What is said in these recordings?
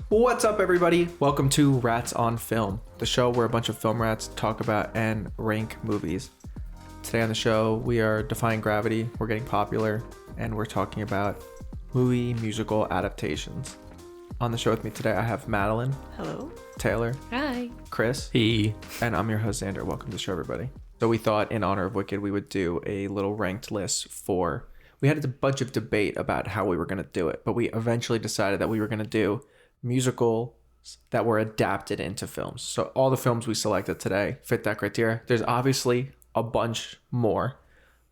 What's up, everybody? Welcome to Rats on Film, the show where a bunch of film rats talk about and rank movies. Today on the show, we are defying gravity, we're getting popular, and we're talking about movie musical adaptations. On the show with me today, I have Madeline. Hello. Taylor. Hi. Chris. Hey. And I'm your host, Xander. Welcome to the show, everybody. So we thought, in honor of Wicked, we would do a little ranked list for... We had a bunch of debate about how we were going to do it, but we eventually decided that we were going to do musicals that were adapted into films. So all the films we selected today fit that criteria. There's obviously a bunch more,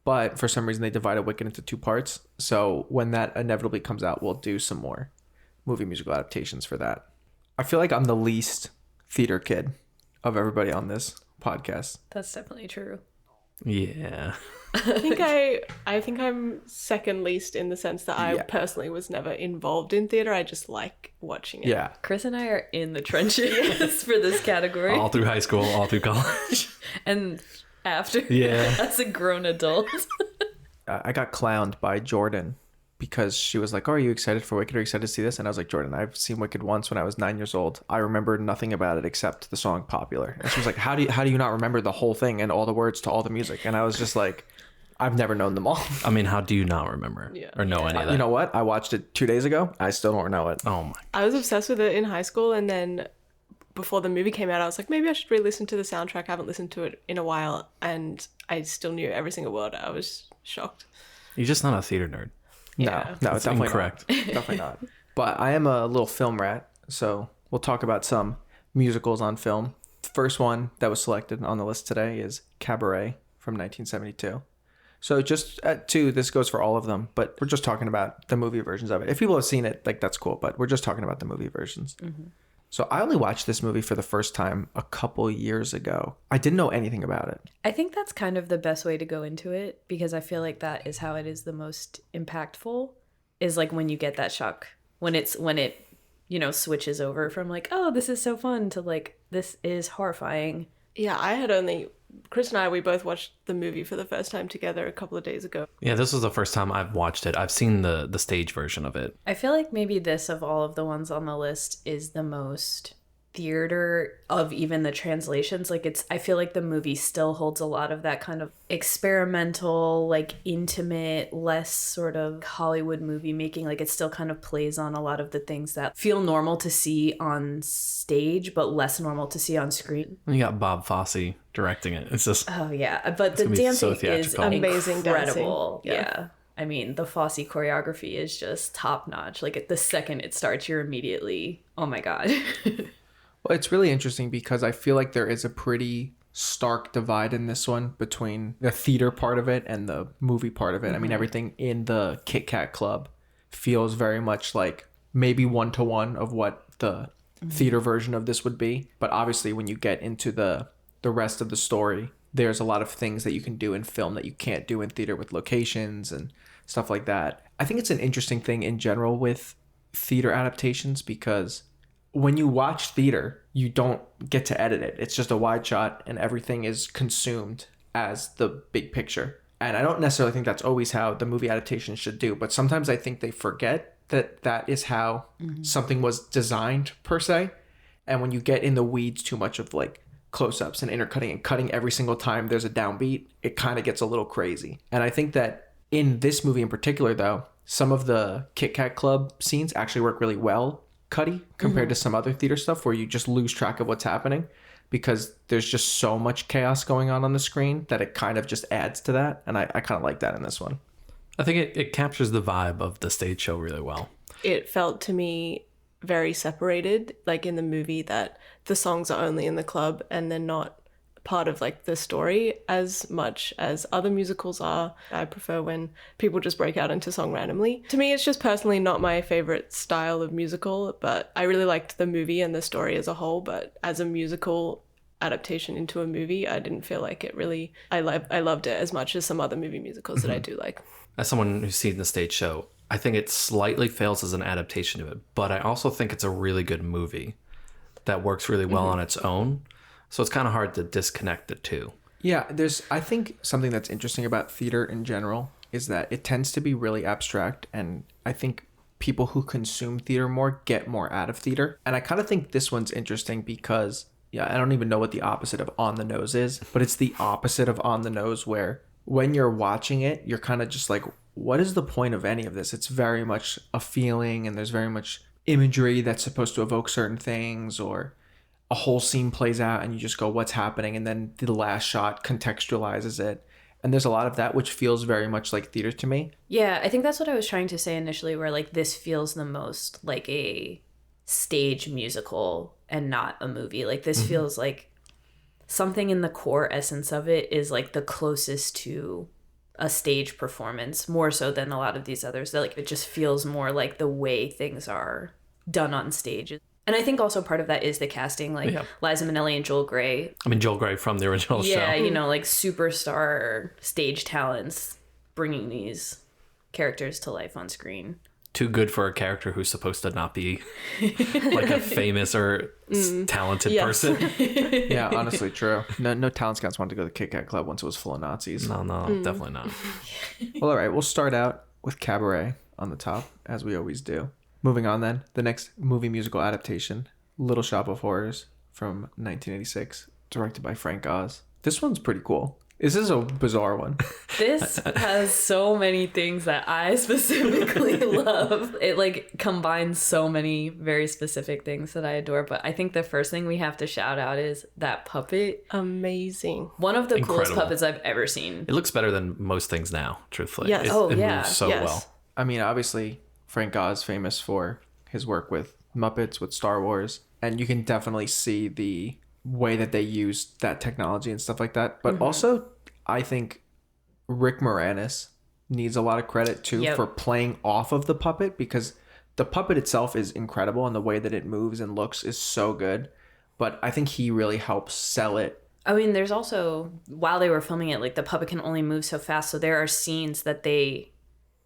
but for some reason they divided Wicked into two parts. So when that inevitably comes out, we'll do some more movie musical adaptations for that. I feel like I'm the least theater kid of everybody on this podcast. That's definitely true. Yeah. I think I'm second least in the sense that I personally was never involved in theater. I just like watching it. Yeah. Chris and I are in the trenches for this category. All through high school, all through college. And after, Yeah. as a grown adult. I got clowned by Jordan because she was like, "Oh, are you excited for Wicked? Are you excited to see this?" And I was like, "Jordan, I've seen Wicked once when I was 9 years old. I remember nothing about it except the song Popular." And she was like, How do you not remember the whole thing and all the words to all the music?" And I was just like, I've never known them all. I mean, how do you not remember or know any of that? You know what? I watched it 2 days ago. I still don't know it. Oh my. I was obsessed with it in high school, and then before the movie came out, I was like, maybe I should re-listen to the soundtrack. I haven't listened to it in a while, and I still knew every single word. I was shocked. You're just not a theater nerd. Yeah. No, That's definitely incorrect. not. Definitely not. But I am a little film rat, so we'll talk about some musicals on film. The first one that was selected on the list today is Cabaret from 1972. So just this goes for all of them, but we're just talking about the movie versions of it. If people have seen it, like, that's cool, but we're just talking about the movie versions. Mm-hmm. So I only watched this movie for the first time a couple years ago. I didn't know anything about it. I think that's kind of the best way to go into it, because I feel like that is how it is the most impactful, is like when you get that shock, when it switches over from like, oh, this is so fun, to like, this is horrifying. Yeah, Chris and I, we both watched the movie for the first time together a couple of days ago. Yeah, this was the first time I've watched it. I've seen the stage version of it. I feel like maybe this, of all of the ones on the list, is the most theater of even the translations. Like, I feel like the movie still holds a lot of that kind of experimental, like intimate, less sort of Hollywood movie making. Like, it still kind of plays on a lot of the things that feel normal to see on stage, but less normal to see on screen. And you got Bob Fosse directing it. It's just... Oh yeah, but the dancing so is theatrical. Amazing incredible. dancing. Yeah. I mean, the Fosse choreography is just top notch. Like, the second it starts, you're immediately, oh my god. Well, it's really interesting because I feel like there is a pretty stark divide in this one between the theater part of it and the movie part of it. Mm-hmm. I mean, everything in the Kit Kat Club feels very much like maybe one-to-one of what the theater version of this would be. But obviously, when you get into the rest of the story, there's a lot of things that you can do in film that you can't do in theater with locations and stuff like that. I think it's an interesting thing in general with theater adaptations because when you watch theater, you don't get to edit it. It's just a wide shot and everything is consumed as the big picture. And I don't necessarily think that's always how the movie adaptation should do, but sometimes I think they forget that that is how something was designed per se. And when you get in the weeds too much of like close-ups and intercutting and cutting every single time there's a downbeat, it kind of gets a little crazy. And I think that in this movie in particular, though, some of the Kit Kat Club scenes actually work really well cutty compared to some other theater stuff where you just lose track of what's happening because there's just so much chaos going on the screen that it kind of just adds to that. And I kind of like that in this one. I think it captures the vibe of the stage show really well. It felt to me very separated, like in the movie, that the songs are only in the club and they're not part of like the story as much as other musicals are. I prefer when people just break out into song randomly. To me, it's just personally not my favorite style of musical, but I really liked the movie and the story as a whole. But as a musical adaptation into a movie, I didn't feel like it really, I loved it as much as some other movie musicals that I do like. As someone who's seen the stage show, I think it slightly fails as an adaptation of it, but I also think it's a really good movie that works really well on its own. So it's kind of hard to disconnect the two. Yeah, I think something that's interesting about theater in general is that it tends to be really abstract, and I think people who consume theater more get more out of theater. And I kind of think this one's interesting because, I don't even know what the opposite of on the nose is, but it's the opposite of on the nose, where when you're watching it, you're kind of just like, what is the point of any of this? It's very much a feeling, and there's very much imagery that's supposed to evoke certain things, or a whole scene plays out and you just go, what's happening? And then the last shot contextualizes it. And there's a lot of that, which feels very much like theater to me. Yeah, I think that's what I was trying to say initially, where like this feels the most like a stage musical and not a movie. Like this feels like something in the core essence of it is like the closest to a stage performance, more so than a lot of these others. That like it just feels more like the way things are done on stage. And I think also part of that is the casting, like Liza Minnelli and Joel Grey. I mean, Joel Grey from the original show. Yeah, you know, like superstar stage talents bringing these characters to life on screen. Too good for a character who's supposed to not be like a famous or talented person. Yeah, honestly, true. No talent scouts wanted to go to the Kit Kat Club once it was full of Nazis. No, definitely not. Well, all right, we'll start out with Cabaret on the top, as we always do. Moving on then, the next movie musical adaptation, Little Shop of Horrors from 1986, directed by Frank Oz. This one's pretty cool. This is a bizarre one. This has so many things that I specifically love. It like combines so many very specific things that I adore. But I think the first thing we have to shout out is that puppet. Amazing. One of the coolest Incredible. puppets I've ever seen. It looks better than most things now, truthfully. Yes. It moves so Yes. well. I mean, obviously, Frank Oz famous for his work with Muppets, with Star Wars, and you can definitely see the way that they used that technology and stuff like that. But also, I think Rick Moranis needs a lot of credit too for playing off of the puppet, because the puppet itself is incredible and the way that it moves and looks is so good. But I think he really helps sell it. I mean, there's also, while they were filming it, like the puppet can only move so fast. So there are scenes that they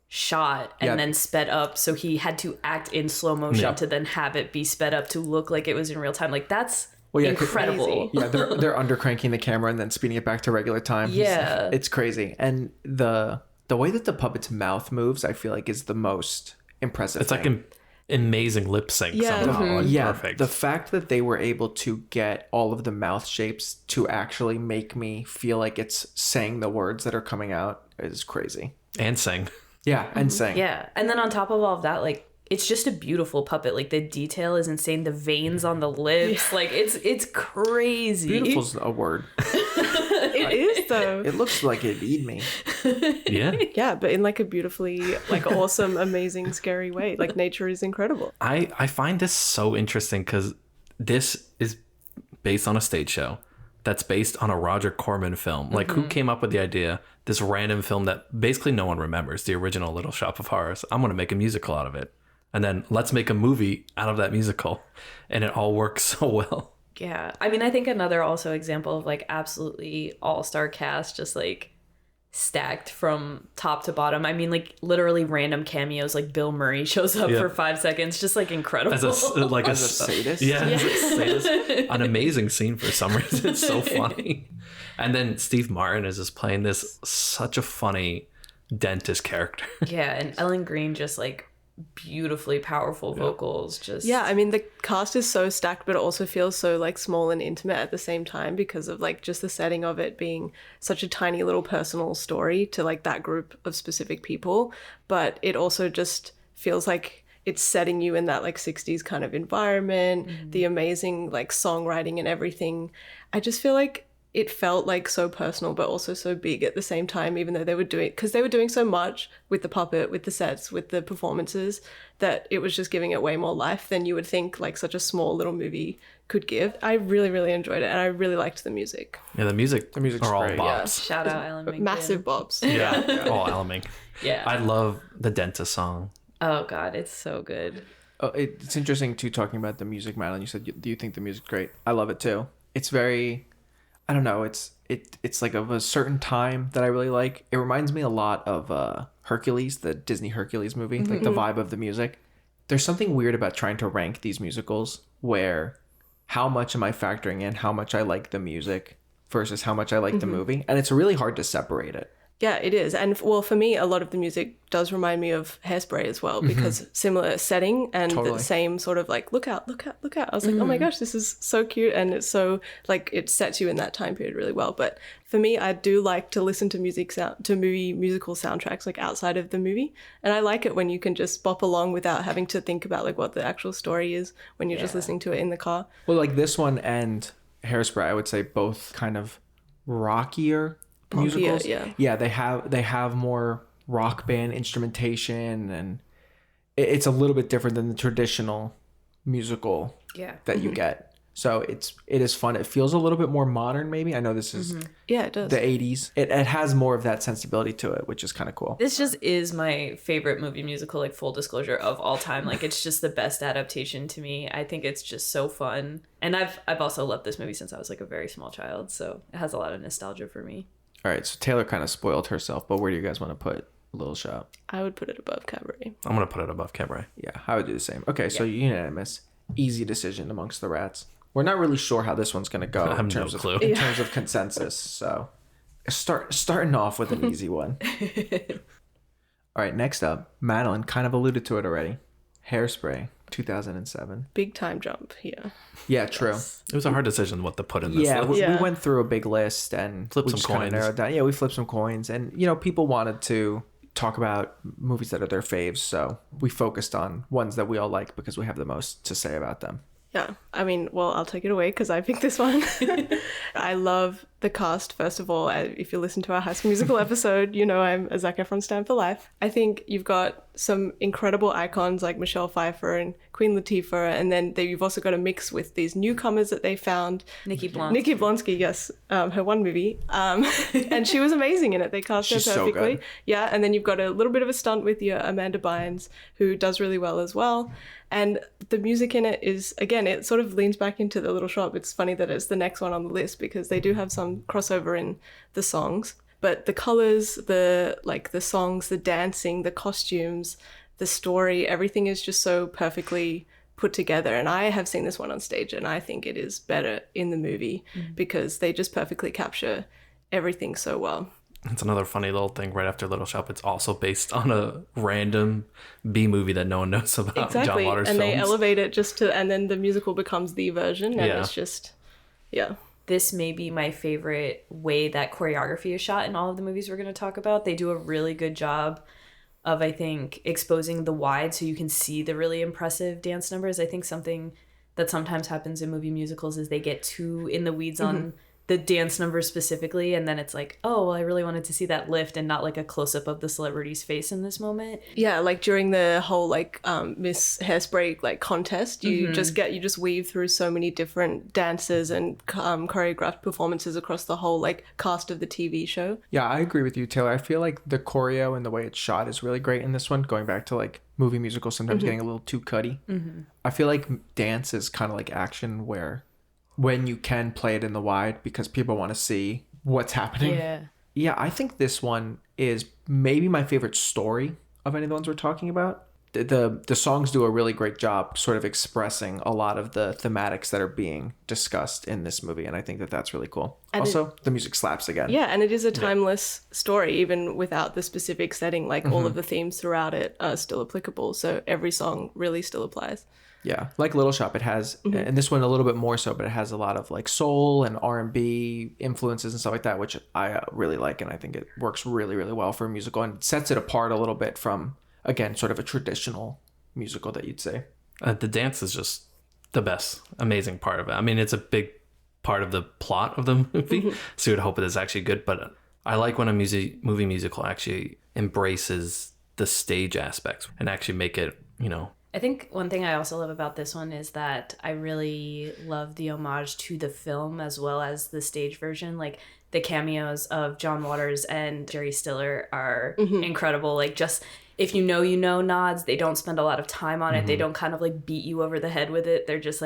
shot and then sped up, so he had to act in slow motion to then have it be sped up to look like it was in real time. Like that's incredible. Yeah, they're under cranking the camera and then speeding it back to regular time. Yeah, it's crazy. And the way that the puppet's mouth moves, I feel like, is the most impressive. It's like an amazing lip sync somehow. Like perfect. The fact that they were able to get all of the mouth shapes to actually make me feel like it's saying the words that are coming out is crazy. And sing. Yeah, and sing. Yeah, and then on top of all of that, like it's just a beautiful puppet. Like the detail is insane. The veins on the lips, like it's crazy. Beautiful's a word. It is though. It looks like it'd eat me. Yeah. Yeah, but in like a beautifully like awesome, amazing, scary way. Like nature is incredible. I find this so interesting because this is based on a stage show that's based on a Roger Corman film. Like who came up with the idea? This random film that basically no one remembers, the original Little Shop of Horrors. I'm going to make a musical out of it. And then let's make a movie out of that musical. And it all works so well. Yeah. I mean, I think another also example of like absolutely all-star cast, just like stacked from top to bottom. I mean, like literally random cameos, like Bill Murray shows up for 5 seconds, just like incredible. As a sadist? Yeah, as a sadist. An amazing scene for some reason. It's so funny. And then Steve Martin is just playing this such a funny dentist character. Yeah, and Ellen Green just like beautifully powerful vocals. Just I mean the cast is so stacked, but it also feels so like small and intimate at the same time because of like just the setting of it being such a tiny little personal story to like that group of specific people. But it also just feels like it's setting you in that like 60s kind of environment, the amazing like songwriting and everything. I just feel like it felt like so personal, but also so big at the same time, even though they were doing so much with the puppet, with the sets, with the performances, that it was just giving it way more life than you would think like such a small little movie could give. I really, really enjoyed it, and I really liked the music. Yeah, the music's are all great. bops. shout out Alan Menken. Massive bobs. Yeah, all Alan Menken. Yeah. I love the dentist song. Oh god, it's so good. Oh, it's interesting too, talking about the music, Madeline. You said, do you think the music's great? I love it too. It's very, I don't know, it's like of a certain time that I really like. It reminds me a lot of Hercules, the Disney Hercules movie, like the vibe of the music. There's something weird about trying to rank these musicals where how much am I factoring in how much I like the music versus how much I like the movie, and it's really hard to separate it. Yeah, it is. And well, for me, a lot of the music does remind me of Hairspray as well, because similar setting and Totally. the same sort of like, look out, look out, look out. I was like, oh my gosh, this is so cute. And it's so like, it sets you in that time period really well. But for me, I do like to listen to movie musical soundtracks like outside of the movie. And I like it when you can just bop along without having to think about like what the actual story is when you're just listening to it in the car. Well, like this one and Hairspray, I would say both kind of rockier musicals. Yeah. They have more rock band instrumentation, and it's a little bit different than the traditional musical that you get. So it is fun. It feels a little bit more modern, maybe. I know this is Yeah, it does. the 80s. It has more of that sensibility to it, which is kind of cool. This just is my favorite movie musical, like full disclosure, of all time. Like it's just the best adaptation to me. I think it's just so fun. And I've also loved this movie since I was like a very small child, so it has a lot of nostalgia for me. All right, so Taylor kind of spoiled herself, but where do you guys want to put Little Shop? I would put it above Cabaret. I'm going to put it above Cabaret. Yeah, I would do the same. Okay, so unanimous. Easy decision amongst the rats. We're not really sure how this one's going to go I have in terms no of clue. in terms of consensus. So starting off with an easy one. All right, next up, Madeline kind of alluded to it already. Hairspray, 2007. Big time jump here. Yeah, true. It was a hard decision what to put in this Yeah, list. we went through a big list and Flipped we some just kind of coins. narrowed down. Yeah, we flipped some coins, and people wanted to talk about movies that are their faves, so we focused on ones that we all like because we have the most to say about them. Yeah, I mean, well, I'll take it away because I picked this one. I love the cast, first of all. If you listen to our High School Musical episode, you know I'm a Zac Efron stan for life. I think you've got some incredible icons like Michelle Pfeiffer and Queen Latifah, and then you've also got a mix with these newcomers that they found. Nikki Blonsky. Nikki Blonsky, yes, her one movie. And she was amazing in it. They cast her She's so perfectly. good. Yeah, and then you've got a little bit of a stunt with your Amanda Bynes, who does really well as well. And the music in it is, again, it sort of leans back into The Little Shop. It's funny that it's the next one on the list because they do have some crossover in the songs. But the colors, the songs, the dancing, the costumes, the story, everything is just so perfectly put together. And I have seen this one on stage and I think it is better in the movie because they just perfectly capture everything so well. It's another funny little thing right after Little Shop. It's also based on a random B movie that no one knows about. Exactly. John Waters and films. they elevate it and then the musical becomes the version. And it's just, This may be my favorite way that choreography is shot in all of the movies we're going to talk about. They do a really good job of, I think, exposing the wide so you can see the really impressive dance numbers. I think something that sometimes happens in movie musicals is they get too in the weeds on the dance numbers specifically, and then it's like, oh, well, I really wanted to see that lift and not like a close-up of the celebrity's face in this moment. Yeah, like during the whole Miss Hairspray contest, you just weave through so many different dances and choreographed performances across the whole cast of the TV show. Yeah, I agree with you, Taylor. I feel like the choreo and the way it's shot is really great in this one, going back to movie musicals sometimes getting a little too cutty. I feel like dance is kind of like action where when you can play it in the wide because people want to see what's happening. Yeah, I think this one is maybe my favorite story of any of the ones we're talking about. The songs do a really great job sort of expressing a lot of the thematics that are being discussed in this movie, and I think that that's really cool. And also, the music slaps again. Yeah, and it is a timeless story, even without the specific setting. All of the themes throughout it are still applicable, so every song really still applies. Yeah, like Little Shop, it has, and this one a little bit more so, but it has a lot of soul and R&B influences and stuff like that, which I really like, and I think it works really, really well for a musical and sets it apart a little bit from, again, sort of a traditional musical that you'd say. The dance is just the best, amazing part of it. I mean, it's a big part of the plot of the movie, so you'd hope it is actually good, but I like when a movie musical actually embraces the stage aspects and actually make it, I think one thing I also love about this one is that I really love the homage to the film as well as the stage version. The cameos of John Waters and Jerry Stiller are incredible. Just if you know nods. They don't spend a lot of time on it. They don't kind of beat you over the head with it. They're just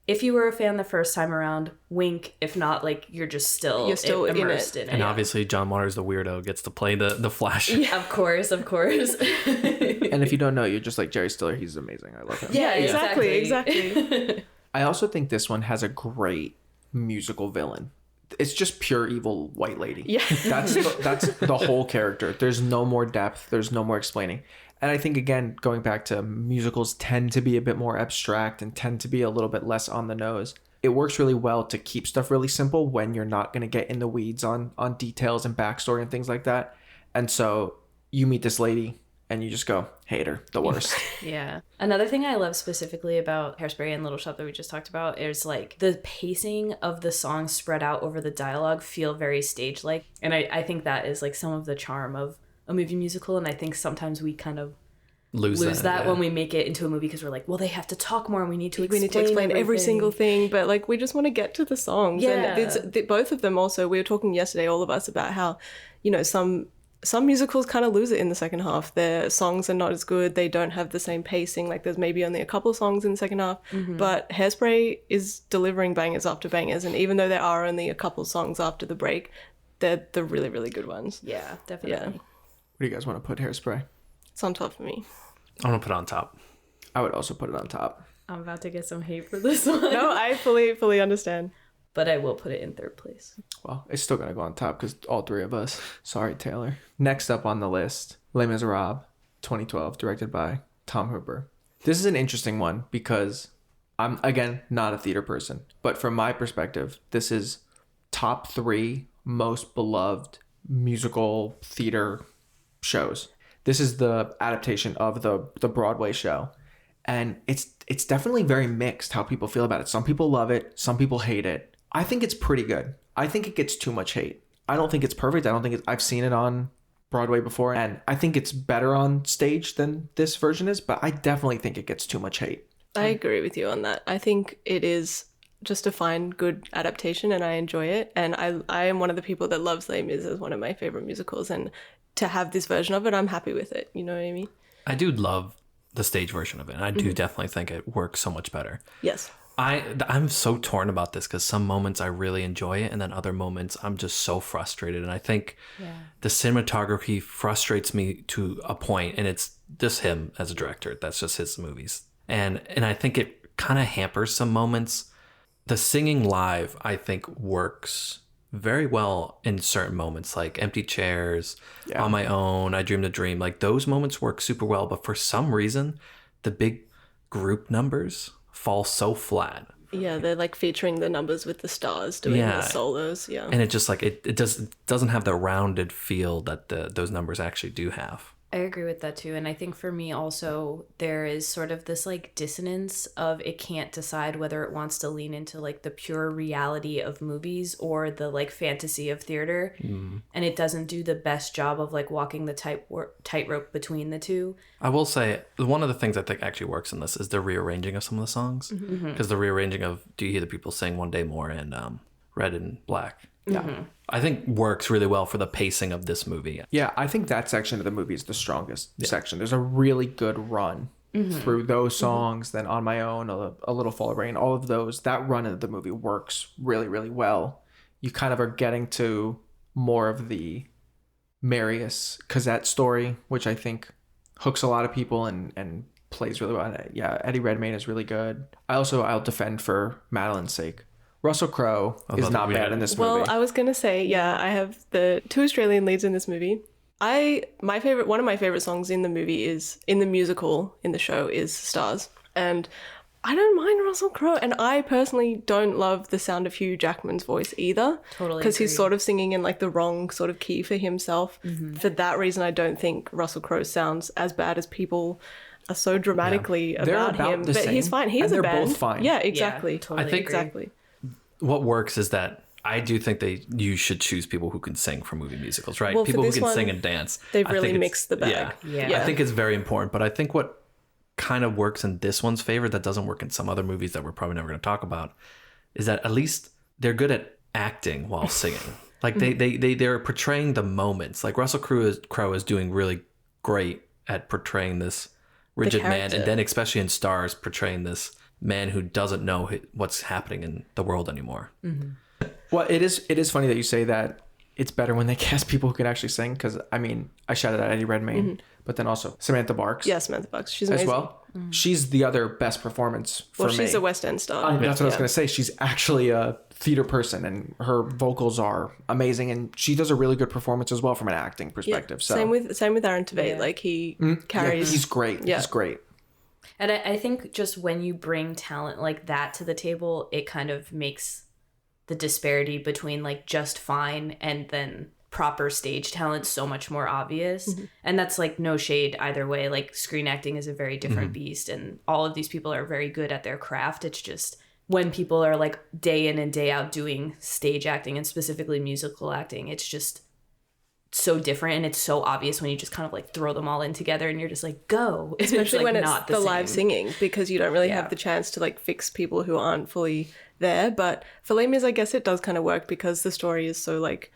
if you were a fan the first time around, wink. If not, you're just still immersed in it. And obviously John Waters, the weirdo, gets to play the Flash. Yeah, of course. And if you don't know, you're just like Jerry Stiller. He's amazing. I love him. Yeah, exactly. I also think this one has a great musical villain. it's just pure evil white lady. Yeah. That's the whole character. There's no more depth. There's no more explaining. And I think, again, going back to musicals tend to be a bit more abstract and tend to be a little bit less on the nose. It works really well to keep stuff really simple when you're not going to get in the weeds on details and backstory and things like that. And so you meet this lady and you just go, hate her, the worst. Yeah. Another thing I love specifically about Hairspray and Little Shop that we just talked about is like the pacing of the songs spread out over the dialogue feel very stage-like. And I think that is like some of the charm of a movie musical. And I think sometimes we kind of lose that when we make it into a movie because we're like, well, they have to talk more and we need to explain every single thing, but like we just want to get to the songs. Yeah. And both of them also, we were talking yesterday, all of us, about how, you know, some musicals kind of lose it in the second half. Their songs are not as good. They don't have the same pacing. Like there's maybe only a couple songs in the second half, but Hairspray is delivering bangers after bangers. And even though there are only a couple songs after the break, they're the really, really good ones. Yeah, definitely. Yeah. What do you guys want to put Hairspray? It's on top for me. I'm going to put it on top. I would also put it on top. I'm about to get some hate for this one. No, I fully understand. But I will put it in third place. Well, it's still going to go on top because all three of us. Sorry, Taylor. Next up on the list, Les Misérables, 2012, directed by Tom Hooper. This is an interesting one because I'm, again, not a theater person. But from my perspective, this is top 3 most beloved musical theater shows. This is the adaptation of the Broadway show. And it's definitely very mixed how people feel about it. Some people love it. Some people hate it. I think it's pretty good. I think it gets too much hate. I don't think it's perfect. I don't think I've seen it on Broadway before. And I think it's better on stage than this version is. But I definitely think it gets too much hate. I agree with you on that. I think it is just a fine, good adaptation and I enjoy it. And I am one of the people that loves Les Mis as one of my favorite musicals. And to have this version of it, I'm happy with it. You know what I mean? I do love the stage version of it. And I do definitely think it works so much better. Yes. I'm so torn about this because some moments I really enjoy it and then other moments I'm just so frustrated. And I think the cinematography frustrates me to a point, and it's just him as a director. That's just his movies. And I think it kind of hampers some moments. The singing live, I think, works very well in certain moments, like Empty Chairs, On My Own, I Dreamed a Dream. Like those moments work super well, but for some reason, the big group numbers fall so flat. Yeah, they're like featuring the numbers with the stars doing the solos. Yeah, and it just like it doesn't have the rounded feel that those numbers actually do have. I agree with that too. And I think for me also, there is sort of this like dissonance of it can't decide whether it wants to lean into like the pure reality of movies or the like fantasy of theater. And it doesn't do the best job of like walking the tightrope between the two. I will say one of the things I think actually works in this is the rearranging of some of the songs. Because the rearranging of Do You Hear the People Sing One Day More and Red and Black. Yeah. I think works really well for the pacing of this movie. Yeah, I think that section of the movie is the strongest section. There's a really good run through those songs, then On My Own, A Little Fall of Rain, all of those. That run of the movie works really, really well. You kind of are getting to more of the Marius Cosette story, which I think hooks a lot of people and plays really well. Yeah, Eddie Redmayne is really good. I'll defend for Madeline's sake. Russell Crowe is not bad in this movie. Well, I was going to say, I have the 2 Australian leads in this movie. One of my favorite songs in the movie is, in the musical, in the show, is Stars. And I don't mind Russell Crowe. And I personally don't love the sound of Hugh Jackman's voice either. Totally. Because he's sort of singing in like the wrong sort of key for himself. For that reason, I don't think Russell Crowe sounds as bad as people are so dramatically about him. But same, he's fine. He has a band. They're both fine. Yeah, exactly. Yeah, totally I think exactly. What works is that I do think you should choose people who can sing for movie musicals, right? Well, People who this can one, sing and dance. They've I really think mixed the bag. Yeah. I think it's very important. But I think what kind of works in this one's favor that doesn't work in some other movies that we're probably never going to talk about is that at least they're good at acting while singing. Like they're portraying the moments. Like Russell Crowe is doing really great at portraying this rigid man, and then especially in Stars, portraying this man who doesn't know what's happening in the world anymore. Well, it is funny that you say that it's better when they cast people who can actually sing, because I mean, I shouted out Eddie Redmayne, but then also Samantha Barks. Yeah, Samantha Barks. She's amazing. As well. she's the other best performance for me. Well, she's a West End star. That's what I was going to say. She's actually a theater person, and her vocals are amazing, and she does a really good performance as well from an acting perspective. So Same with Aaron Tveit. Like he carries. he's great. Yeah. He's great. And I think just when you bring talent like that to the table, it kind of makes the disparity between like just fine and then proper stage talent so much more obvious. And that's like no shade either way. Like screen acting is a very different beast, and all of these people are very good at their craft. It's just when people are like day in and day out doing stage acting and specifically musical acting, it's just so different, and it's so obvious when you just kind of like throw them all in together and you're just like, go. Especially like, when it's not the same. live singing, because you don't really have the chance to like fix people who aren't fully there. But for Les Mis, I guess it does kind of work because the story is so like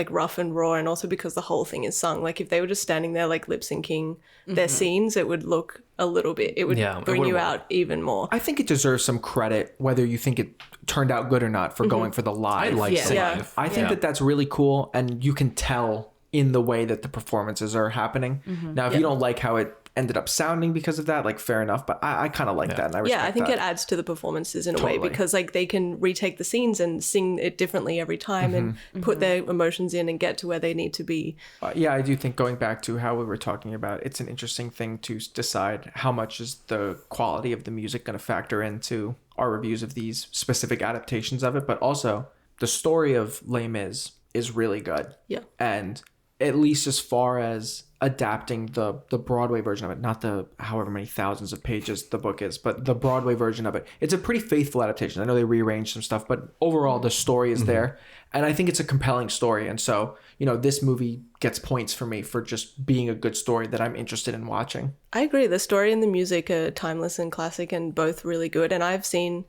rough and raw, and also because the whole thing is sung. Like if they were just standing there like lip syncing their scenes, it would look a little bit, it would bring you out even more. I think it deserves some credit, whether you think it turned out good or not, for going for the live. I like the Yeah. live. I think that that's really cool, and you can tell in the way that the performances are happening. Now, if you don't like how it ended up sounding because of that, like fair enough, but I kind of like that, and I respect I think that. it adds to the performances in a way, Totally. because like they can retake the scenes and sing it differently every time and put their emotions in and get to where they need to be. Yeah, I do think, going back to how we were talking about, it's an interesting thing to decide how much is the quality of the music going to factor into our reviews of these specific adaptations of it, but also the story of Les Mis is really good. Yeah. And at least as far as adapting the Broadway version of it, not the however many thousands of pages the book is, but the Broadway version of it, it's a pretty faithful adaptation. I know they rearranged some stuff, but overall the story is there, and I think it's a compelling story. And so, this movie gets points for me for just being a good story that I'm interested in watching. I agree. The story and the music are timeless and classic and both really good. And I've seen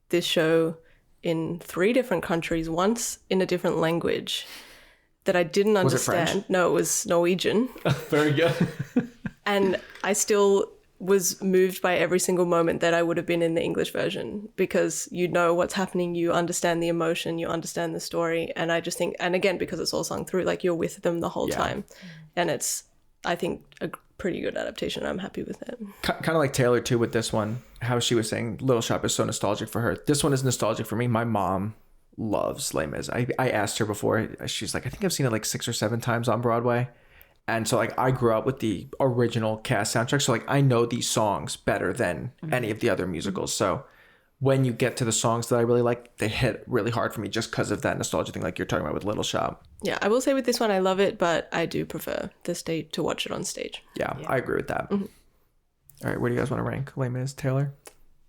this show in 3 different countries, once in a different language that I didn't understand. Was it French? No, it was Norwegian. Very good. And I still was moved by every single moment that I would have been in the English version, because you know what's happening, you understand the emotion, you understand the story. And I just think, and again, because it's all sung through, like you're with them the whole time. And it's, I think, a pretty good adaptation. I'm happy with it. Kind of like Taylor too with this one, how she was saying Little Shop is so nostalgic for her. This one is nostalgic for me. My mom loves Les Mis. I asked her before, she's like, I think I've seen it like 6 or 7 times on Broadway. And so like I grew up with the original cast soundtrack, so like I know these songs better than any of the other musicals. So when you get to the songs that I really like, they hit really hard for me just because of that nostalgia thing like you're talking about with Little Shop. Yeah, I will say with this one, I love it, but I do prefer to watch it on stage. Yeah. I agree with that. All right, where do you guys want to rank Les Mis, Taylor?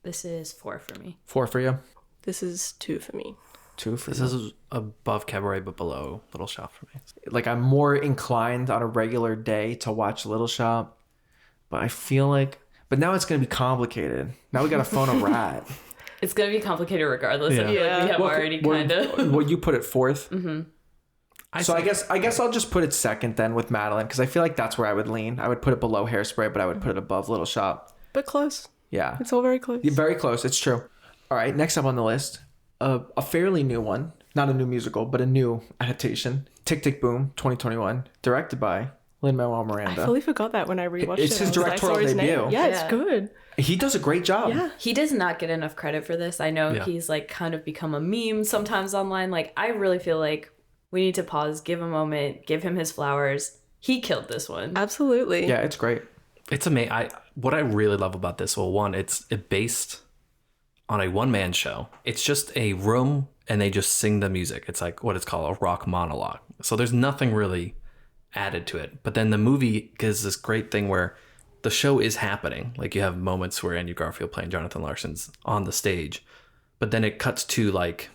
This is 4 for me. 4 for you? This is 2 for me. 2 for This is above Cabaret, but below Little Shop for me. like I'm more inclined on a regular day to watch Little Shop, but I feel like, but now it's going to be complicated. Now we got to phone a rat. It's going to be complicated regardless. I feel Yeah. like we have already kind of... Well, you put it 4th. I guess I'll just put it 2nd then with Madeline, because I feel like that's where I would lean. I would put it below Hairspray, but I would put it above Little Shop. But close. Yeah, It's all very close. yeah, very close. It's true. All right, next up on the list, a fairly new one, not a new musical, but a new adaptation. Tick Tick Boom, 2021, directed by Lin-Manuel I Miranda. fully forgot that when I rewatched It's it. his I was like, I saw directorial his name. debut. Yeah, Yeah. it's good. He does a great job. Yeah. He does not get enough credit for this. I know he's like kind of become a meme sometimes online. Like I really feel like we need to pause, give a moment, give him his flowers. He killed this one. Absolutely. Yeah, it's great. It's amazing. What I really love about this, well, one, it's based on a one-man show. It's just a room and they just sing the music. It's like what it's called, a rock monologue. So there's nothing really added to it. But then the movie is this great thing where the show is happening. Like you have moments where Andrew Garfield playing Jonathan Larson's on the stage, but then it cuts to like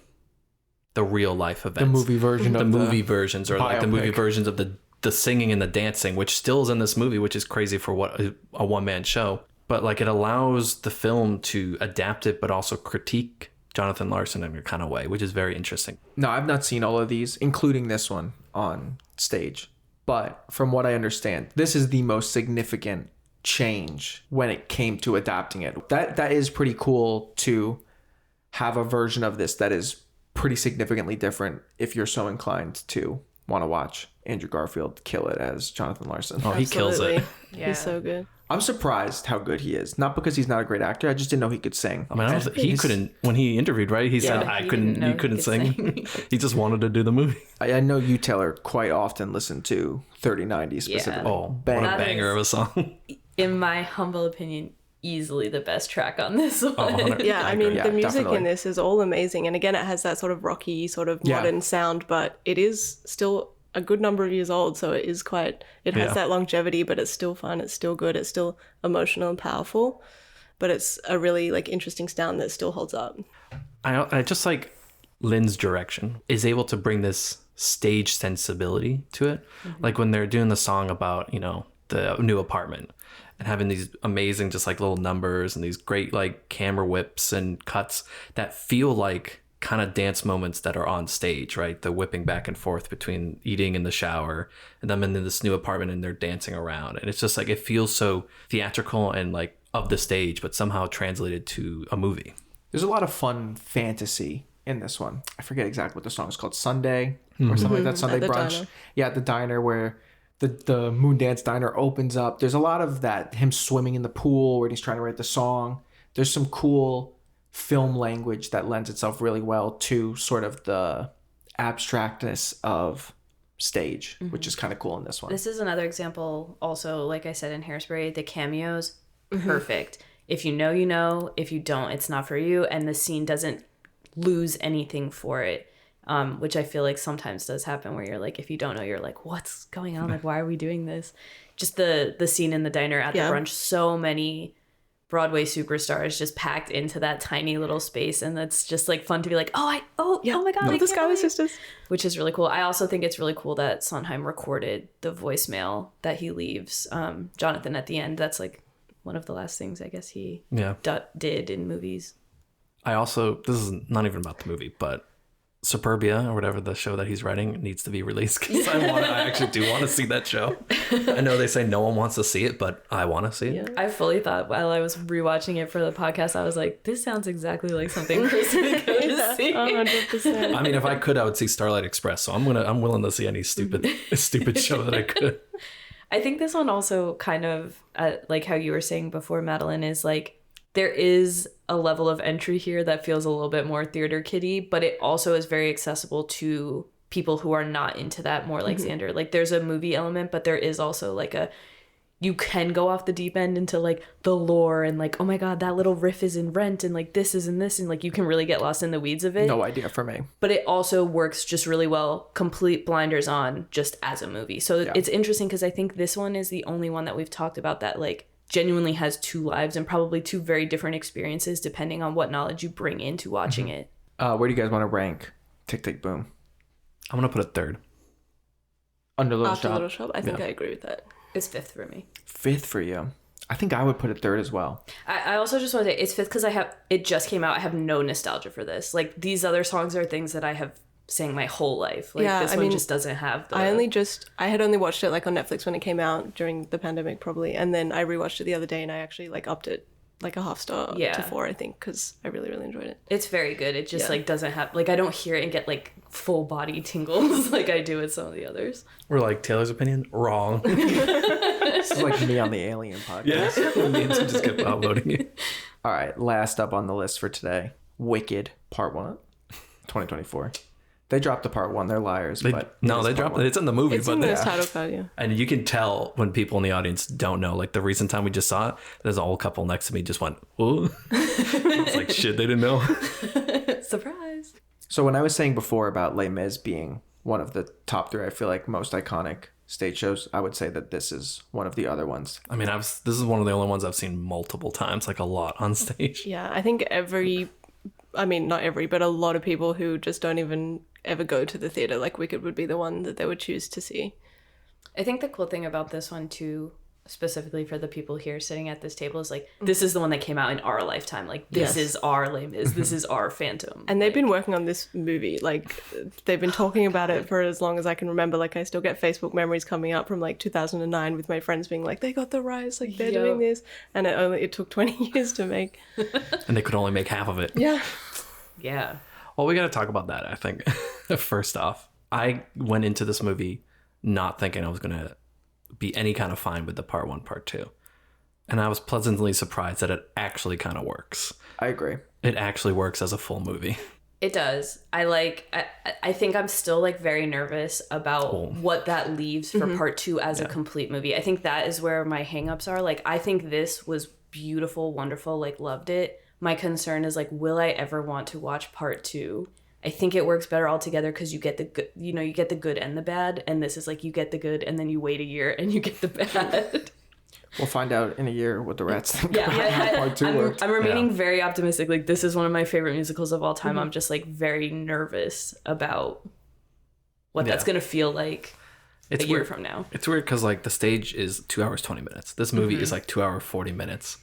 the real life events. The movie version the of movie versions, or like the movie biopic. versions of the singing and the dancing, which still is in this movie, which is crazy for what a one-man show. But like it allows the film to adapt it, but also critique Jonathan Larson in a kind of way, which is very interesting. No, I've not seen all of these, including this one on stage. But from what I understand, this is the most significant change when it came to adapting it. That is pretty cool to have a version of this that is pretty significantly different if you're so inclined to want to watch Andrew Garfield kill it as Jonathan Larson. Oh, he kills it. Absolutely. He's so good. I'm surprised how good he is. Not because he's not a great actor. I just didn't know he could sing. I mean, he couldn't, when he interviewed, right? He said, he didn't know he he couldn't could sing. He just wanted to do the movie. I know you, Taylor, quite often listen to 3090 specifically. Oh, Bang. what a That banger is- of a song. In my humble opinion, easily the best track on this one. 100. Yeah, I mean, agree. the music definitely. in this is all amazing. And again, it has that sort of rocky, sort of Yeah. modern sound, but it is still a good number of years old. So it is quite, it has Yeah. that longevity, but it's still fun. It's still good. It's still emotional and powerful. But it's a really like interesting sound that still holds up. I just like Lynn's direction is able to bring this stage sensibility to it. Like when they're doing the song about, you know, the new apartment and having these amazing just like little numbers and these great like camera whips and cuts that feel like kind of dance moments that are on stage, right? The whipping back and forth between eating in the shower and them in this new apartment and they're dancing around. And it's just like, it feels so theatrical and like of the stage, but somehow translated to a movie. There's a lot of fun fantasy in this one. I forget exactly what the song is called. Sunday or something like that. Sunday At the brunch. diner. Yeah, at the diner where the Moondance Diner opens up. There's a lot of that, him swimming in the pool when he's trying to write the song. There's some cool film language that lends itself really well to sort of the abstractness of stage, which is kind of cool in this one. This is another example also, like I said in Hairspray, the cameos, perfect. If you know, you know. If you don't, it's not for you. And the scene doesn't lose anything for it, which I feel like sometimes does happen where you're like, if you don't know, you're like, what's going on? Like, why are we doing this? Just the scene in the diner at Yeah. the brunch, so many Broadway superstars just packed into that tiny little space. And that's just like fun to be like, oh my God. I The can't Skyway wait. Sisters. Which is really cool. I also think it's really cool that Sondheim recorded the voicemail that he leaves Jonathan at the end. That's like one of the last things I guess he Yeah. did in movies. I also, this is not even about the movie, but Superbia or whatever the show that he's writing needs to be released because I actually do want to see that show. I know they say no one wants to see it, but I want to see it. I fully thought while I was rewatching it for the podcast, I was like, this sounds exactly like something Chris would go to see. 100%. I mean, if I could, I would see Starlight Express. So I'm willing to see any stupid show that I could. I think this one also kind of, like how you were saying before, Madeline, is like, there is a level of entry here that feels a little bit more theater kiddie, but it also is very accessible to people who are not into that, more like Xander. Like there's a movie element, but there is also like you can go off the deep end into like the lore and like, oh my God, that little riff is in Rent and like this is in this, and like you can really get lost in the weeds of it. No idea for me. But it also works just really well, complete blinders on, just as a movie. So it's interesting because I think this one is the only one that we've talked about that like genuinely has two lives and probably two very different experiences depending on what knowledge you bring into watching it. Where do you guys want to rank Tick Tick Boom? I'm going to put it third. Under Little After Shop. Little Shop, I think I agree with that. It's fifth for me. Fifth for you. I think I would put it third as well. I also just want to say it's fifth because it just came out. I have no nostalgia for this. Like these other songs are things that I have sang my whole life. Like this one just doesn't have the... I had only watched it like on Netflix when it came out during the pandemic probably, and then I rewatched it the other day and I actually like upped it like a half star to 4, I think, because I really, really enjoyed it. It's very good. It just like doesn't have, like I don't hear it and get like full body tingles like I do with some of the others. We're like, Taylor's opinion? Wrong. This is like me on the Alien podcast. Yes. Me and Tim just kept uploading it. All right, last up on the list for today, Wicked Part 1, 2024. They dropped the Part 1. They're liars. They but dropped it. It's in the movie, It's but in the title card, yeah. and you can tell when people in the audience don't know. Like the recent time we just saw it, there's an old couple next to me just went, "Ooh." It's like shit. They didn't know. Surprise. So when I was saying before about Les Mis being one of the top 3, I feel like most iconic stage shows, I would say that this is one of the other ones. I mean, this is one of the only ones I've seen multiple times, like a lot on stage. Yeah, I think not every, but a lot of people who just don't even ever go to the theater, like Wicked would be the one that they would choose to see. I think the cool thing about this one too, specifically for the people here sitting at this table, is like this is the one that came out in our lifetime. Like this is our Les Mis. This is our Phantom. And they've been working on this movie, like they've been talking about it for as long as I can remember. Like I still get Facebook memories coming up from like 2009 with my friends being like, they got the rights, like they're doing this, and it took 20 years to make. And they could only make half of it. Yeah. Yeah. Well, we got to talk about that, I think. First off, I went into this movie not thinking I was going to be any kind of fine with the Part 1, Part 2. And I was pleasantly surprised that it actually kind of works. I agree. It actually works as a full movie. It does. I think I'm still like very nervous about what that leaves for part 2 as a complete movie. I think that is where my hangups are. Like, I think this was beautiful, wonderful, like loved it. My concern is like, will I ever want to watch part 2? I think it works better altogether because you get the good, you get the good and the bad. And this is like, you get the good and then you wait a year and you get the bad. We'll find out in a year what the rats think Yeah, about how part 2 works. I'm remaining very optimistic. Like, this is one of my favorite musicals of all time. I'm just like very nervous about what that's going to feel like a year from now. It's weird because like the stage is 2 hours, 20 minutes. This movie is like 2 hours, 40 minutes.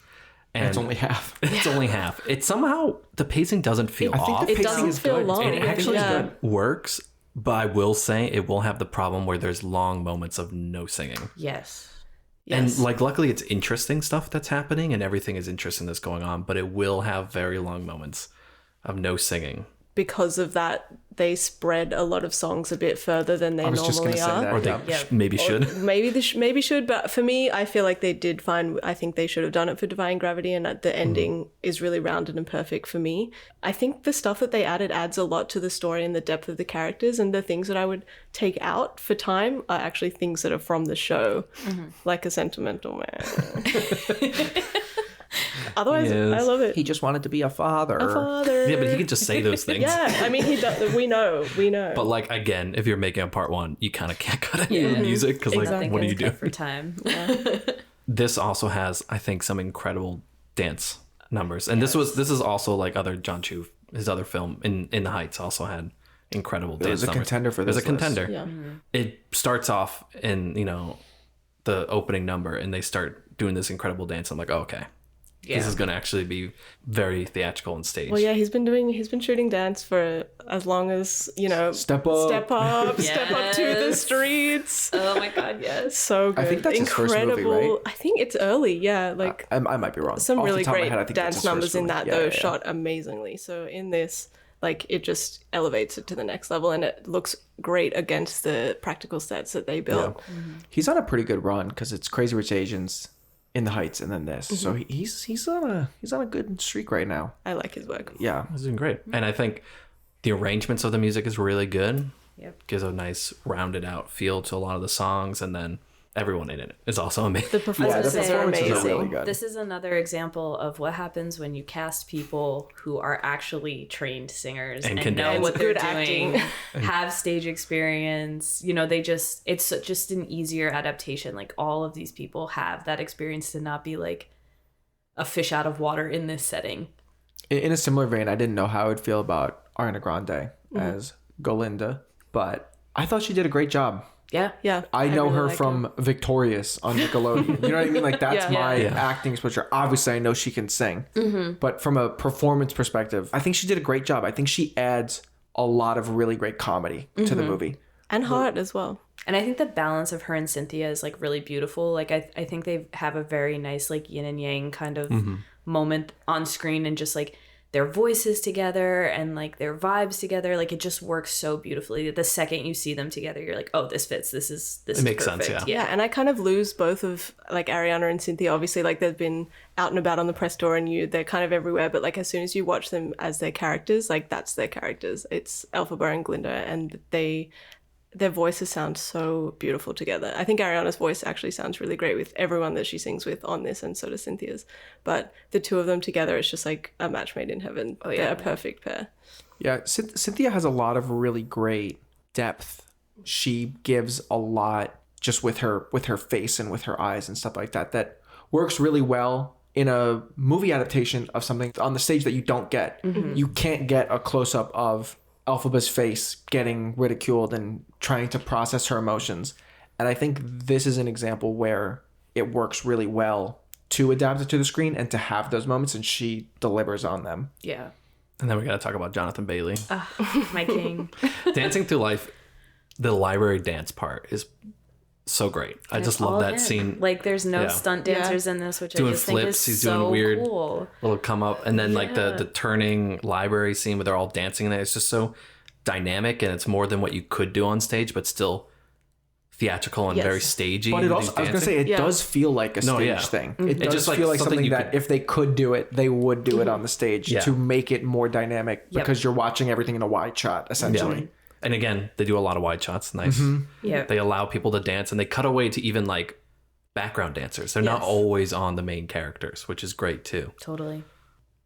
And it's only half. It's only half. It somehow, the pacing doesn't feel off. I think the pacing doesn't is feel good. long. It actually Yeah. works, but I will say it will have the problem where there's long moments of no singing. Yes. And like, luckily it's interesting stuff that's happening and everything is interesting that's going on, but it will have very long moments of no singing. Because of that, they spread a lot of songs a bit further than they normally are. Or they maybe should. Maybe they maybe should, but for me, I feel like they did fine. I think they should have done it for Divine Gravity, and the ending is really rounded and perfect for me. I think the stuff that they added adds a lot to the story and the depth of the characters, and the things that I would take out for time are actually things that are from the show, like a sentimental man. Otherwise, I love it. He just wanted to be a father. A father. Yeah, but he could just say those things. Yeah, I mean, he does. We know. But like, again, if you're making a part 1, you kind of can't cut it in music because like, what do you do? For time. This also has, I think, some incredible dance numbers, and this is also like other John Chu, his other film in the Heights also had incredible dance numbers. It was a contender for this. It was a contender. Yeah. It starts off in the opening number, and they start doing this incredible dance. I'm like, oh, okay. Yeah. This is going to actually be very theatrical on stage. Well, yeah, he's been shooting dance for as long as, Step Up. Step Up to the Streets. Oh my God, yes. So good. I think that's his first movie, right? I think it's early, yeah. Like I might be wrong. some Off the really top of my great head, I think that's dance his numbers first in movie. that, Yeah, though, yeah. shot amazingly. So in this, like, it just elevates it to the next level, and it looks great against the practical sets that they built. Yeah. He's on a pretty good run because it's Crazy Rich Asians, In the Heights, and then this. So he's on a good streak right now. I like his work. Yeah. It's doing great. And I think the arrangements of the music is really good. Yep. Gives a nice rounded out feel to a lot of the songs, and then everyone in it is also amazing. The performances say, are performances amazing. are really good. This is another example of what happens when you cast people who are actually trained singers And and, can know dance. what they're Good doing, acting. have stage experience. It's just an easier adaptation. Like, all of these people have that experience to not be like a fish out of water in this setting. In a similar vein, I didn't know how I'd feel about Ariana Grande as Golinda, but I thought she did a great job. Yeah. Yeah. I know really her like from Victorious on Nickelodeon. You know what I mean? Like, that's Yeah. my Yeah. acting exposure. Obviously, I know she can sing. But from a performance perspective, I think she did a great job. I think she adds a lot of really great comedy to the movie. And heart as well. And I think the balance of her and Cynthia is like really beautiful. Like, I think they have a very nice like yin and yang kind of moment on screen, and just like their voices together and like their vibes together. Like, it just works so beautifully. The second you see them together, you're like, oh, this fits. This is makes sense, perfect. yeah. Yeah, and I kind of lose both of like Ariana and Cynthia. Obviously, like, they've been out and about on the press tour, and they're kind of everywhere. But like, as soon as you watch them as their characters, like, that's their characters. It's Elphaba and Glinda, and their voices sound so beautiful together. I think Ariana's voice actually sounds really great with everyone that she sings with on this, and so does Cynthia's. But the two of them together, it's just like a match made in heaven. Oh, yeah. They're a perfect pair. Yeah, Cynthia has a lot of really great depth. She gives a lot just with her face and with her eyes and stuff like that works really well in a movie adaptation of something on the stage that you don't get. You can't get a close-up of Elphaba's face getting ridiculed and trying to process her emotions. And I think this is an example where it works really well to adapt it to the screen and to have those moments, and she delivers on them. Yeah. And then we got to talk about Jonathan Bailey. My king. Dancing Through Life, the library dance part is so great. I just love that scene. Like, there's no Yeah. stunt dancers in this, which Doing I just think flips, is he's so doing weird cool. little come up, and then like the turning library scene where they're all dancing in it. It's just so dynamic, and it's more than what you could do on stage, but still theatrical and very stagey. But it also, I was gonna say, it does feel like a stage thing. It does just feel like something that if they could do it, they would do it on the stage to make it more dynamic because you're watching everything in a wide shot, essentially. And again, they do a lot of wide shots. Nice. Yeah. They allow people to dance, and they cut away to even like background dancers. They're not always on the main characters, which is great too. Totally.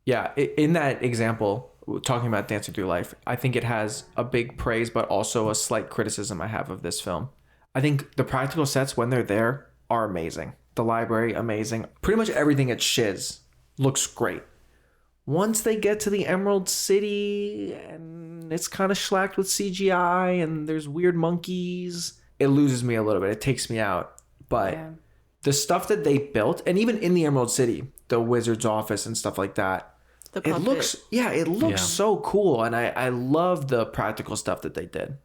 Yeah, in that example, talking about Dancing Through Life, I think it has a big praise, but also a slight criticism I have of this film. I think the practical sets, when they're there, are amazing. The library, amazing. Pretty much everything at Shiz looks great. Once they get to the Emerald City, and it's kind of schlacked with CGI, and there's weird monkeys, it loses me a little bit. It takes me out. But the stuff that they built, and even in the Emerald City, the wizard's office and stuff like that, it looks so cool, and I love the practical stuff that they did.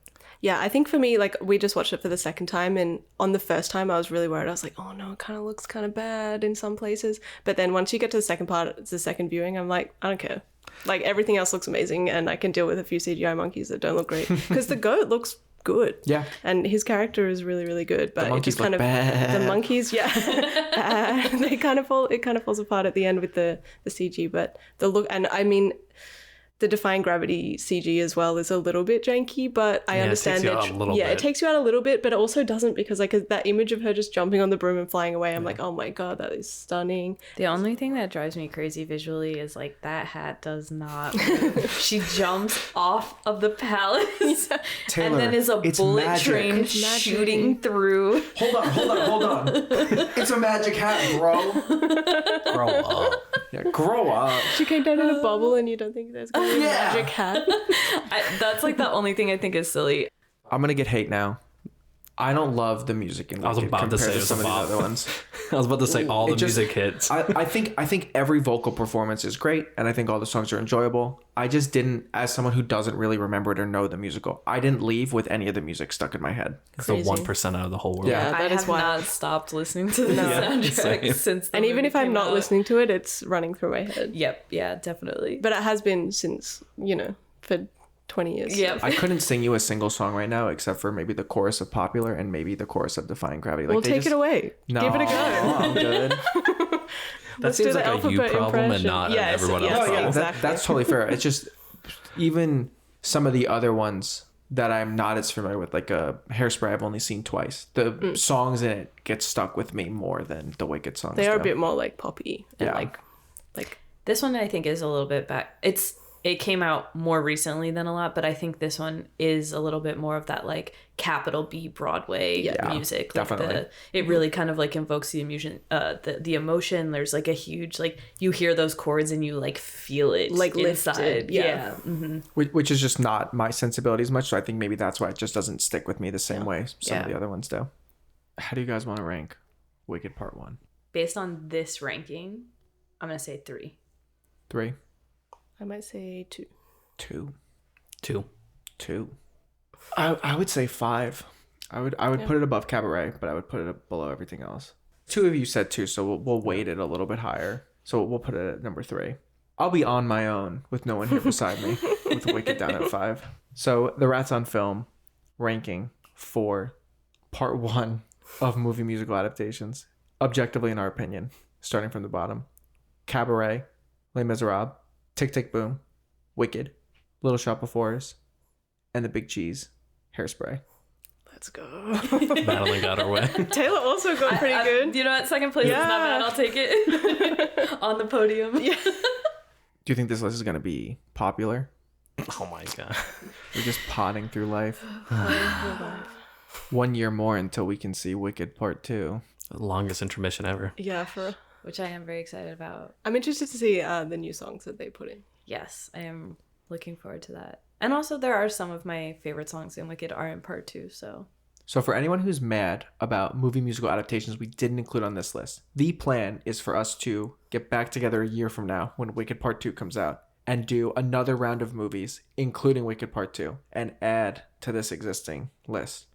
Yeah, I think for me, like, we just watched it for the second time, and on the first time I was really worried. I was like, oh no, it kind of looks kind of bad in some places. But then once you get to the second part, the second viewing, I'm like, I don't care. Like, everything else looks amazing, and I can deal with a few CGI monkeys that don't look great. Because the goat looks good. Yeah. And his character is really, really good. But it just kind of bad. the monkeys, they kind of falls apart at the end with the CG. But the look, and I mean, the Defying Gravity CG as well is a little bit janky, but I understand it takes you out a little bit. It takes you out a little bit, but it also doesn't, because like that image of her just jumping on the broom and flying away, I'm like, oh my god, that is stunning. The only thing that drives me crazy visually is like that hat does not move. She jumps off of the palace Taylor, and then is a bullet magic. train shooting through. Hold on. It's a magic hat, bro. Grow up. Yeah, grow up. She came down in a bubble and you don't think there's going to be a magic hat? That's like the only thing I think is silly. I'm gonna get hate now. I don't love the music in Wicked I was about to compared say to it was some of a these bop. other ones. I was about to say all the just- music hits. I think every vocal performance is great, and I think all the songs are enjoyable. I just didn't, as someone who doesn't really remember it or know the musical, I didn't leave with any of the music stuck in my head. It's the Crazy. 1% out of the whole world. Yeah. that I is have why. not stopped listening to the soundtrack same. since the And even movie if I'm came not out. listening to it, it's running through my head. Yep, yeah, definitely. But it has been since, for 20 years. Yep. I couldn't sing you a single song right now, except for maybe the chorus of Popular and maybe the chorus of Defying Gravity. Like, We'll take it away. No, Give it a go. I'm good. That Let's do seems the like a you alphabet problem and impression. not Yes, everyone yes. else. Oh, yeah. problem. Exactly. That's totally fair. It's just even some of the other ones that I'm not as familiar with, like Hairspray, I've only seen twice. The songs in it get stuck with me more than the Wicked songs. They are a do. bit more like poppy and Yeah. like This one I think is a little bit back. It came out more recently than a lot, but I think this one is a little bit more of that like capital B Broadway music. Like definitely. It really kind of like invokes the emotion. The emotion. There's like a huge like you hear those chords and you like feel it Like inside. lifted, yeah. Which is just not my sensibilities much. So I think maybe that's why it just doesn't stick with me the same way some of the other ones do. How do you guys want to rank Wicked Part 1? Based on this ranking, I'm gonna say 3. 3? I might say 2. 2? 2. I would say 5. I would put it above Cabaret, but I would put it below everything else. 2 of you said 2, so we'll weight it a little bit higher. So we'll put it at number 3. I'll be on my own with no one here beside me with Wicked down at 5. So the Rats on Film ranking for Part 1 of movie musical adaptations, objectively in our opinion, starting from the bottom: Cabaret, Les Miserables, Tick Tick Boom, Wicked, Little Shop of Horrors, and The Big Cheese, Hairspray. Let's go. Madeline got her way. Taylor also got pretty good. You know what? Second place is not bad. I'll take it on the podium. Yeah. Do you think this list is going to be popular? Oh my god. We're just potting through life. 1 year more until we can see Wicked Part 2. The longest intermission ever. Yeah, Which I am very excited about. I'm interested to see the new songs that they put in. Yes, I am looking forward to that. And also, there are some of my favorite songs in Wicked are in part 2, so. So for anyone who's mad about movie musical adaptations we didn't include on this list, the plan is for us to get back together a year from now when Wicked Part 2 comes out and do another round of movies, including Wicked Part 2, and add to this existing list.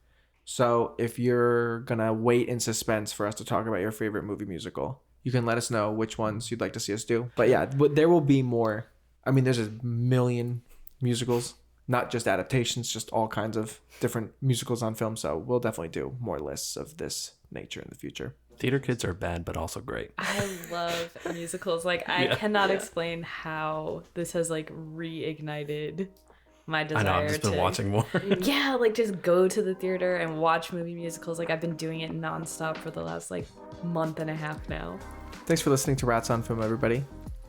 So if you're going to wait in suspense for us to talk about your favorite movie musical, you can let us know which ones you'd like to see us do. But yeah, there will be more. I mean, there's a million musicals not just adaptations, just all kinds of different musicals on film. So we'll definitely do more lists of this nature in the future. Theater kids are bad, but also great. I love musicals. Like, I cannot explain how this has like reignited my desire I know, I've just been watching more. Yeah, like just go to the theater and watch movie musicals. Like, I've been doing it nonstop for the last like month and a half now. Thanks for listening to Rats on Film, everybody.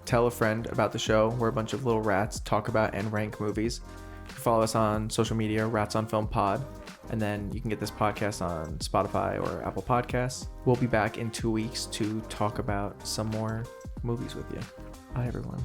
Tell a friend about the show. We're a bunch of little rats talk about and rank movies. You can follow us on social media, Rats on Film Pod. And then you can get this podcast on Spotify or Apple Podcasts. We'll be back in 2 weeks to talk about some more movies with you. Bye, everyone.